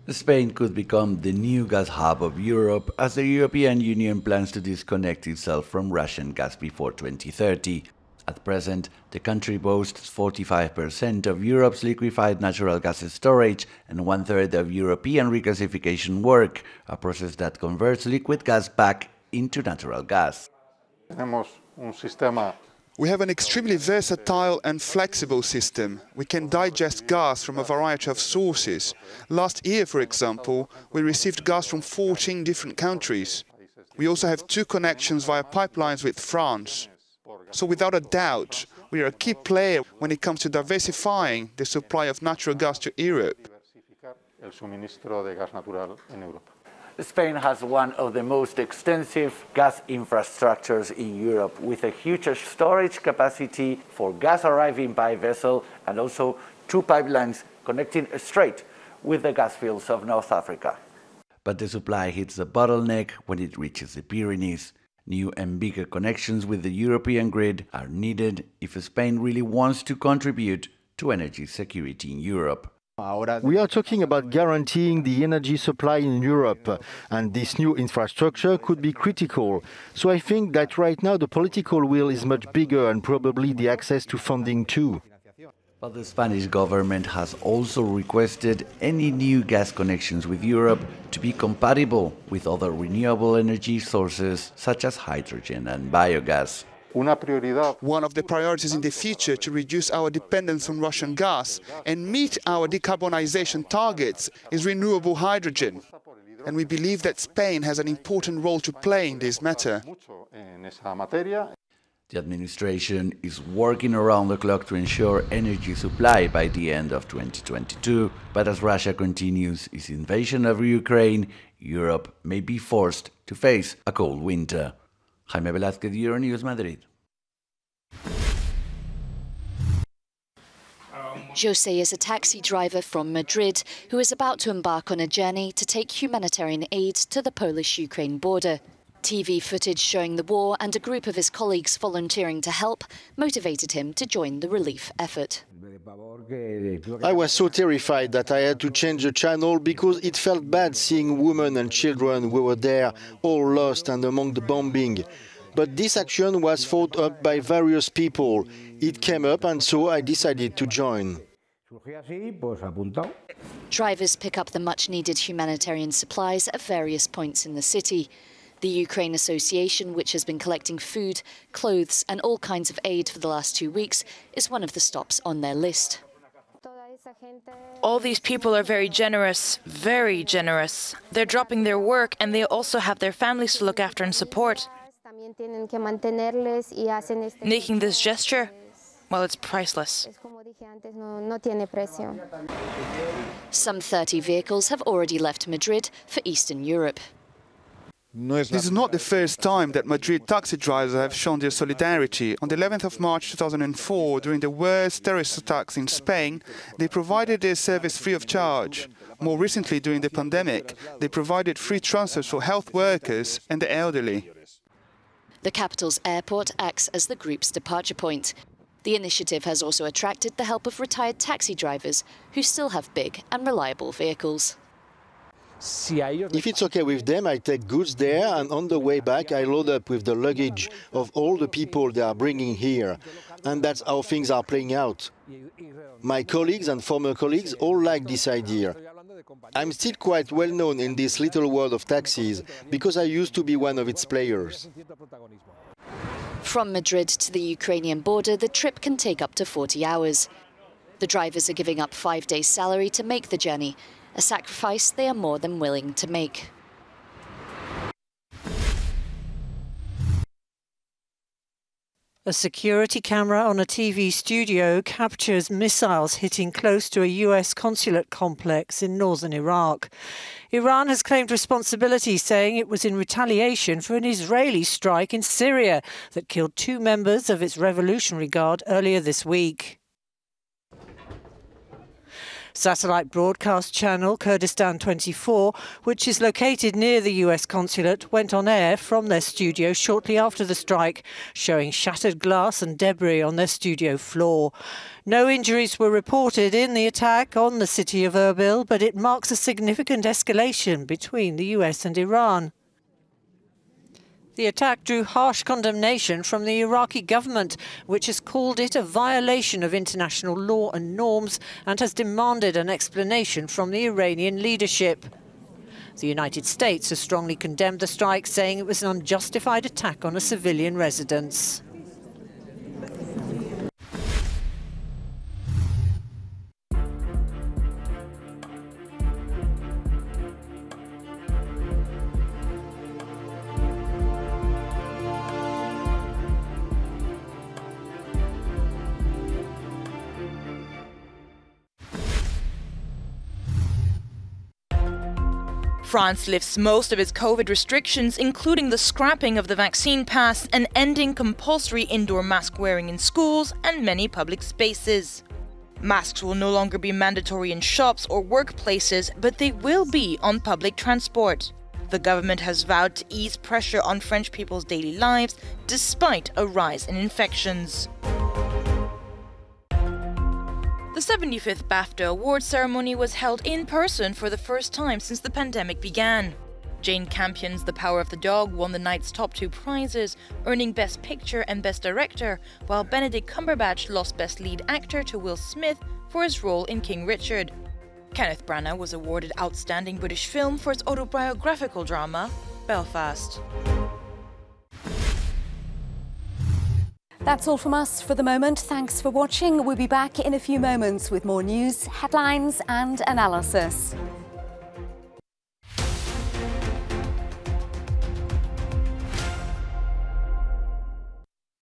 Spain could become the new gas hub of Europe as the European Union plans to disconnect itself from Russian gas before 2030. At present, the country boasts 45% of Europe's liquefied natural gas storage and one-third of European regasification work, a process that converts liquid gas back into natural gas. We have an extremely versatile and flexible system. We can digest gas from a variety of sources. Last year, for example, we received gas from 14 different countries. We also have 2 connections via pipelines with France. So without a doubt, we are a key player when it comes to diversifying the supply of natural gas to Europe. Spain has one of the most extensive gas infrastructures in Europe, with a huge storage capacity for gas arriving by vessel and also 2 pipelines connecting straight with the gas fields of North Africa. But the supply hits the bottleneck when it reaches the Pyrenees. New and bigger connections with the European grid are needed if Spain really wants to contribute to energy security in Europe. We are talking about guaranteeing the energy supply in Europe, and this new infrastructure could be critical. So I think that right now the political will is much bigger and probably the access to funding too. But the Spanish government has also requested any new gas connections with Europe to be compatible with other renewable energy sources such as hydrogen and biogas. One of the priorities in the future to reduce our dependence on Russian gas and meet our decarbonization targets is renewable hydrogen. And we believe that Spain has an important role to play in this matter. The administration is working around the clock to ensure energy supply by the end of 2022, but as Russia continues its invasion of Ukraine, Europe may be forced to face a cold winter. Jaime Velázquez, Euronews, Madrid. Jose is a taxi driver from Madrid who is about to embark on a journey to take humanitarian aid to the Polish-Ukraine border. TV footage showing the war and a group of his colleagues volunteering to help motivated him to join the relief effort. I was so terrified that I had to change the channel because it felt bad seeing women and children who were there, all lost and among the bombing. But this action was thought up by various people. It came up and so I decided to join. Drivers pick up the much-needed humanitarian supplies at various points in the city. The Ukraine Association, which has been collecting food, clothes and all kinds of aid for the last 2 weeks, is one of the stops on their list. All these people are very generous, very generous. They're dropping their work and they also have their families to look after and support. Making this gesture, well, it's priceless. Some 30 vehicles have already left Madrid for Eastern Europe. This is not the first time that Madrid taxi drivers have shown their solidarity. On the 11th of March 2004, during the worst terrorist attacks in Spain, they provided their service free of charge. More recently, during the pandemic, they provided free transfers for health workers and the elderly. The capital's airport acts as the group's departure point. The initiative has also attracted the help of retired taxi drivers who still have big and reliable vehicles. If it's okay with them, I take goods there and on the way back I load up with the luggage of all the people they are bringing here. And that's how things are playing out. My colleagues and former colleagues all like this idea. I'm still quite well known in this little world of taxis because I used to be one of its players. From Madrid to the Ukrainian border, the trip can take up to 40 hours. The drivers are giving up 5 days' salary to make the journey, a sacrifice they are more than willing to make. A security camera on a TV studio captures missiles hitting close to a US consulate complex in northern Iraq. Iran has claimed responsibility, saying it was in retaliation for an Israeli strike in Syria that killed 2 members of its Revolutionary Guard earlier this week. Satellite broadcast channel Kurdistan 24, which is located near the US consulate, went on air from their studio shortly after the strike, showing shattered glass and debris on their studio floor. No injuries were reported in the attack on the city of Erbil, but it marks a significant escalation between the US and Iran. The attack drew harsh condemnation from the Iraqi government, which has called it a violation of international law and norms and has demanded an explanation from the Iranian leadership. The United States has strongly condemned the strike, saying it was an unjustified attack on a civilian residence. France lifts most of its COVID restrictions, including the scrapping of the vaccine pass and ending compulsory indoor mask wearing in schools and many public spaces. Masks will no longer be mandatory in shops or workplaces, but they will be on public transport. The government has vowed to ease pressure on French people's daily lives, despite a rise in infections. The 75th BAFTA Awards ceremony was held in person for the first time since the pandemic began. Jane Campion's The Power of the Dog won the night's top 2 prizes, earning Best Picture and Best Director, while Benedict Cumberbatch lost Best Lead Actor to Will Smith for his role in King Richard. Kenneth Branagh was awarded Outstanding British Film for its autobiographical drama, Belfast. That's all from us for the moment. Thanks for watching. We'll be back in a few moments with more news, headlines and analysis.